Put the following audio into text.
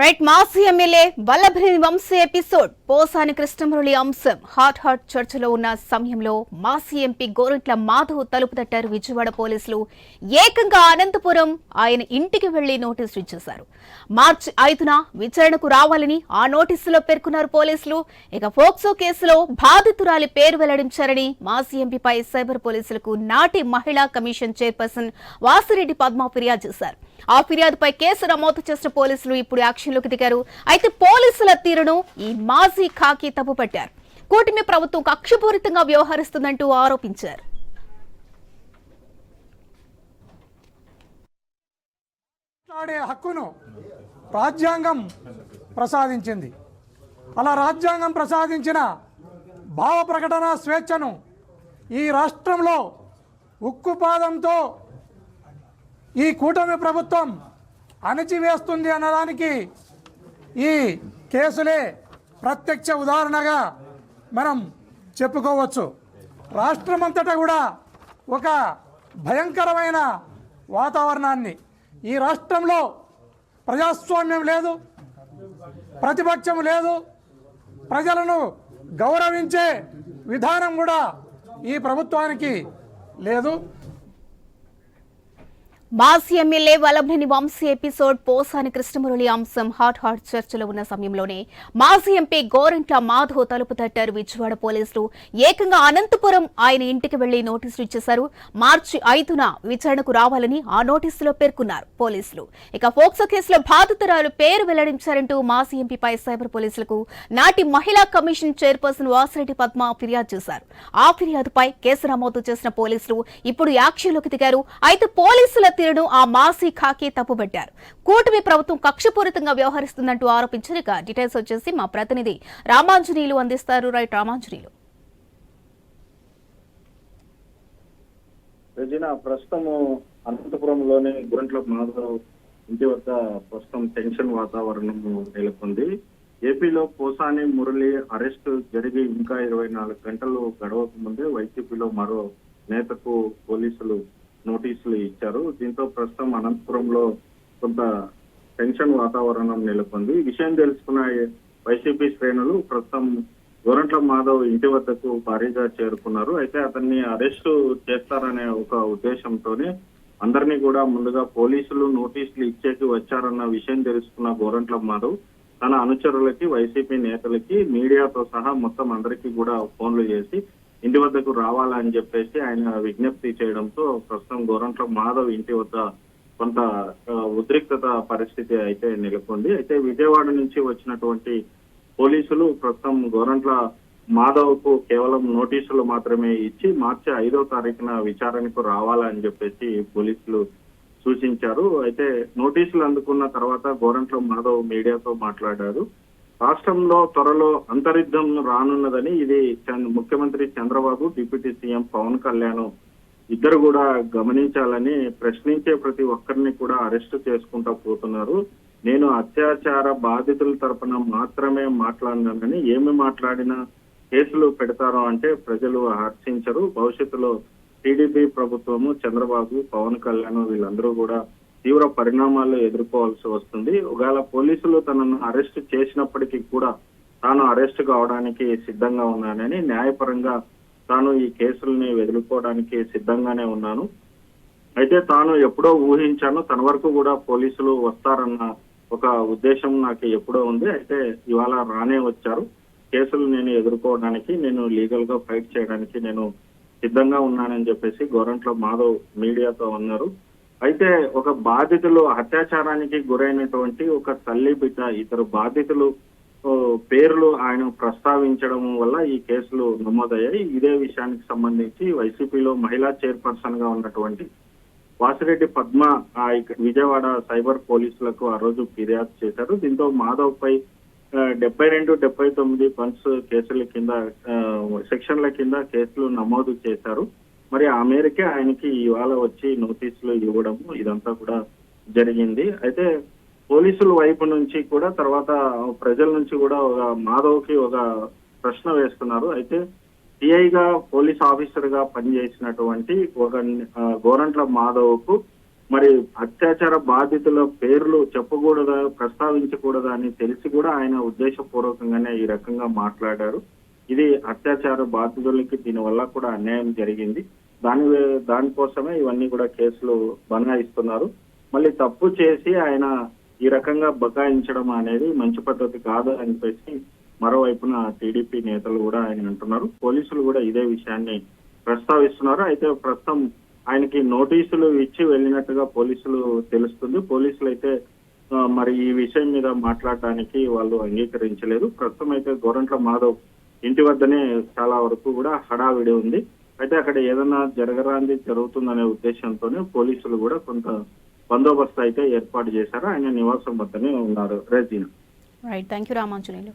Right మాజీ MLA Vallabhaneni Vamsi episode Posani Krishna Murali అంశం hot చర్చలో ఉన్న సమయంలో మాజీ ఎంపీ గోరంట్ల మాధవ్ తలుపు తట్టారు విజయవాడ పోలీసులు. ఏకంగా అనంతపురం ఆయన ఇంటికి వెళ్లి నోటీసులు ఇచ్చేశారు. మార్చి 5న విచారణకు రావాలని ఆ నోటీసులో పేర్కొన్నారు పోలీసులు. ఇక ఫోక్సో కేసులో బాధితురాలి పేరు వెల్లడించారని మాజీ ఎంపీపై సైబర్ పోలీసులకు నాటి మహిళా కమిషన్ చైర్పర్సన్ వాసిరెడ్డి పద్మ ఫిర్యాదు చేశారు. ఆ ఫిర్యాదుపై కేసు నమోదు చేసిన పోలీసులు ఇప్పుడు యాక్షన్లోకి దిగారు. అయితే పోలీసుల తీరును ఈ మాజీ ఖాకీ తప్పుపట్టారు. కూటమి ప్రభుత్వం కక్షపూరితంగా వ్యవహరిస్తుందంటూ ఆరోపించారు. హక్కును రాజ్యాంగం ప్రసాదించింది. అలా రాజ్యాంగం ప్రసాదించిన భావ ప్రకటన స్వేచ్ఛను ఈ రాష్ట్రంలో ఉక్కుపాదంతో ఈ కూటమి ప్రభుత్వం అణచివేస్తుంది అన్నదానికి ఈ కేసులే ప్రత్యక్ష ఉదాహరణగా మనం చెప్పుకోవచ్చు. రాష్ట్రమంతటా కూడా ఒక భయంకరమైన వాతావరణాన్ని, ఈ రాష్ట్రంలో ప్రజాస్వామ్యం లేదు, ప్రతిపక్షం లేదు, ప్రజలను గౌరవించే విధానం కూడా ఈ ప్రభుత్వానికి లేదు. మాజీ ఎమ్మెల్యే వల్లభనేని వంశీ ఎపిసోడ్ పోసాని కృష్ణమురళి అంశం హాట్ చర్చలో ఉన్న సమయంలోనే మాజీ ఎంపీ గోరంట్ల మాధవ్ తలుపు తట్టారు విజయవాడ పోలీసులు. ఏకంగా అనంతపురం ఆయన ఇంటికి వెళ్లి నోటీసులు ఇచ్చేశారు. మార్చి 5న విచారణకు రావాలని ఆ నోటీసులో పేర్కొన్నారు పోలీసులు. ఇక ఫోక్సో కేసులో బాధితురాలు పేరు వెల్లడించారంటూ మాజీ ఎంపీపై సైబర్ పోలీసులకు నాటి మహిళా కమిషన్ చైర్పర్సన్ వాసిరెడ్డి పద్మ ఫిర్యాదు చేశారు. ఆ ఫిర్యాదుపై కేసు నమోదు చేసిన పోలీసులు ఇప్పుడు యాక్షన్లోకి దిగారు. అయితే పోలీసుల తీరును ఆ మాజీ ఖాకీ తప్పుబట్టారు. కూటమి ప్రభుత్వం కక్షపూరితంగా వ్యవహరిస్తుందంటూ ఆరోపించారు. ఇక డీటెయిల్స్ వచ్చేసి మా ప్రతినిధి రామాంజనీయులు అందిస్తారు. రైట్ రామాంజనీయులు. ప్రస్తుతం అనంతపురంలోని గోరంట్ల మాధవ్ ఇంటి వద్ద ప్రస్తుతం టెన్షన్ వాతావరణం నెలకొంది. ఏపీలో పోసాని మురళి అరెస్టు జరిగి ఇంకా 24 గంటలు గడవక ముందే వైసీపీలో మరో నేతకు పోలీసులు నోటీసులు ఇచ్చారు. దీంతో ప్రస్తుతం అనంతపురంలో కొంత టెన్షన్ వాతావరణం నెలకొంది. విషయం తెలుసుకున్న వైసీపీ శ్రేణులు ప్రస్తుతం గోరంట్ల మాధవ్ ఇంటి వద్దకు భారీగా చేరుకున్నారు. అయితే అతన్ని అరెస్టు చేస్తారనే ఒక ఉద్దేశంతోనే అందరినీ కూడా ముందుగా పోలీసులు నోటీసులు ఇచ్చేకి వచ్చారన్న విషయం తెలుసుకున్న గోరంట్ల మాధవ్ తన అనుచరులకి, వైసీపీ నేతలకి, మీడియాతో సహా మొత్తం అందరికీ కూడా ఫోన్లు చేసి ఇంటి వద్దకు రావాలని చెప్పేసి ఆయన విజ్ఞప్తి చేయడంతో ప్రస్తుతం గోరంట్ల మాధవ్ ఇంటి వద్ద కొంత ఉద్రిక్తత పరిస్థితి అయితే నెలకొంది. అయితే విజయవాడ నుంచి వచ్చినటువంటి పోలీసులు ప్రస్తుతం గోరంట్ల మాధవ్ కు కేవలం నోటీసులు మాత్రమే ఇచ్చి మార్చి 5వ తారీఖున విచారణకు రావాలని చెప్పేసి పోలీసులు సూచించారు. అయితే నోటీసులు అందుకున్న తర్వాత గోరంట్ల మాధవ్ మీడియాతో మాట్లాడారు. రాష్ట్రంలో త్వరలో అంతర్యుద్ధం రానున్నదని, ఇది ముఖ్యమంత్రి చంద్రబాబు, డిప్యూటీ సీఎం పవన్ కళ్యాణ్ ఇద్దరు కూడా గమనించాలని, ప్రశ్నించే ప్రతి ఒక్కరిని కూడా అరెస్టు చేసుకుంటా పోతున్నారు. నేను అత్యాచార బాధితుల తరపున మాత్రమే మాట్లాడినానని, ఏమి మాట్లాడినా కేసులు పెడతారు అంటే ప్రజలు హర్షించరు. భవిష్యత్తులో టీడీపీ ప్రభుత్వము, చంద్రబాబు, పవన్ కళ్యాణ్ వీళ్ళందరూ కూడా తీవ్ర పరిణామాలు ఎదుర్కోవాల్సి వస్తుంది. ఒకవేళ పోలీసులు తనను అరెస్ట్ చేసినప్పటికీ కూడా తాను అరెస్ట్ కావడానికి సిద్ధంగా ఉన్నానని, న్యాయపరంగా తాను ఈ కేసుల్ని ఎదుర్కోవడానికి సిద్ధంగానే ఉన్నాను. అయితే తాను ఎప్పుడో ఊహించాను, తన వరకు కూడా పోలీసులు వస్తారన్న ఒక ఉద్దేశం నాకు ఎప్పుడో ఉంది. అయితే ఇవాళ రానే వచ్చారు. కేసులు నేను ఎదుర్కోవడానికి, నేను లీగల్ గా ఫైట్ చేయడానికి నేను సిద్ధంగా ఉన్నానని చెప్పేసి గోరంట్ల మాధవ్ మీడియాతో అన్నారు. అయితే ఒక బాధితులు, అత్యాచారానికి గురైనటువంటి ఒక తల్లి బిడ్డ, ఇద్దరు బాధితులు పేర్లు ఆయన ప్రస్తావించడం వల్ల ఈ కేసులు నమోదయ్యాయి. ఇదే విషయానికి సంబంధించి వైసీపీలో మహిళా చైర్పర్సన్ గా ఉన్నటువంటి వాసిరెడ్డి పద్మ విజయవాడ సైబర్ పోలీసులకు ఆ రోజు ఫిర్యాదు చేశారు. దీంతో మాధవ్ పై 72, 79 పన్స్ కేసుల కింద, సెక్షన్ల కింద కేసులు నమోదు చేశారు. మరి ఆ మేరకే ఆయనకి ఇవాళ వచ్చి నోటీసులు ఇవ్వడము ఇదంతా కూడా జరిగింది. అయితే పోలీసుల వైపు నుంచి కూడా, తర్వాత ప్రజల నుంచి కూడా ఒక మాధవ్ కి ఒక ప్రశ్న వేస్తున్నారు. అయితే సిఐగా, పోలీస్ ఆఫీసర్ గా పనిచేసినటువంటి ఒక గోరంట్ల మాధవ్ కు మరి అత్యాచార బాధితుల పేర్లు చెప్పకూడదా, ప్రస్తావించకూడదా అని తెలిసి కూడా ఆయన ఉద్దేశపూర్వకంగానే ఈ రకంగా మాట్లాడారు. ఇది అత్యాచార బాధితులకి దీనివల్ల కూడా అన్యాయం జరిగింది. దానికోసమే ఇవన్నీ కూడా కేసులు బనాయిస్తున్నారు. మళ్ళీ తప్పు చేసి ఆయన ఈ రకంగా బకాయించడం అనేది మంచి పద్ధతి కాదు అని చెప్పేసి మరోవైపున టీడీపీ నేతలు కూడా ఆయన అంటున్నారు. పోలీసులు కూడా ఇదే విషయాన్ని ప్రస్తావిస్తున్నారు. అయితే ప్రస్తుతం ఆయనకి నోటీసులు ఇచ్చి వెళ్ళినట్టుగా పోలీసులు తెలుస్తుంది. పోలీసులు అయితే మరి ఈ విషయం మీద మాట్లాడడానికి వాళ్ళు అంగీకరించలేదు. ప్రస్తుతం అయితే గోరంట్ల మాధవ్ ఇంటి వద్దనే చాలా వరకు కూడా హడావిడి ఉంది. అయితే అక్కడ ఏదైనా జరగరాంది జరుగుతుందనే ఉద్దేశంతోనే పోలీసులు కూడా కొంత బందోబస్తు అయితే ఏర్పాటు చేశారు. ఆయన నివాసం వద్దనే ఉన్నారు. Regina. Right, thank you Ramanjaneyulu.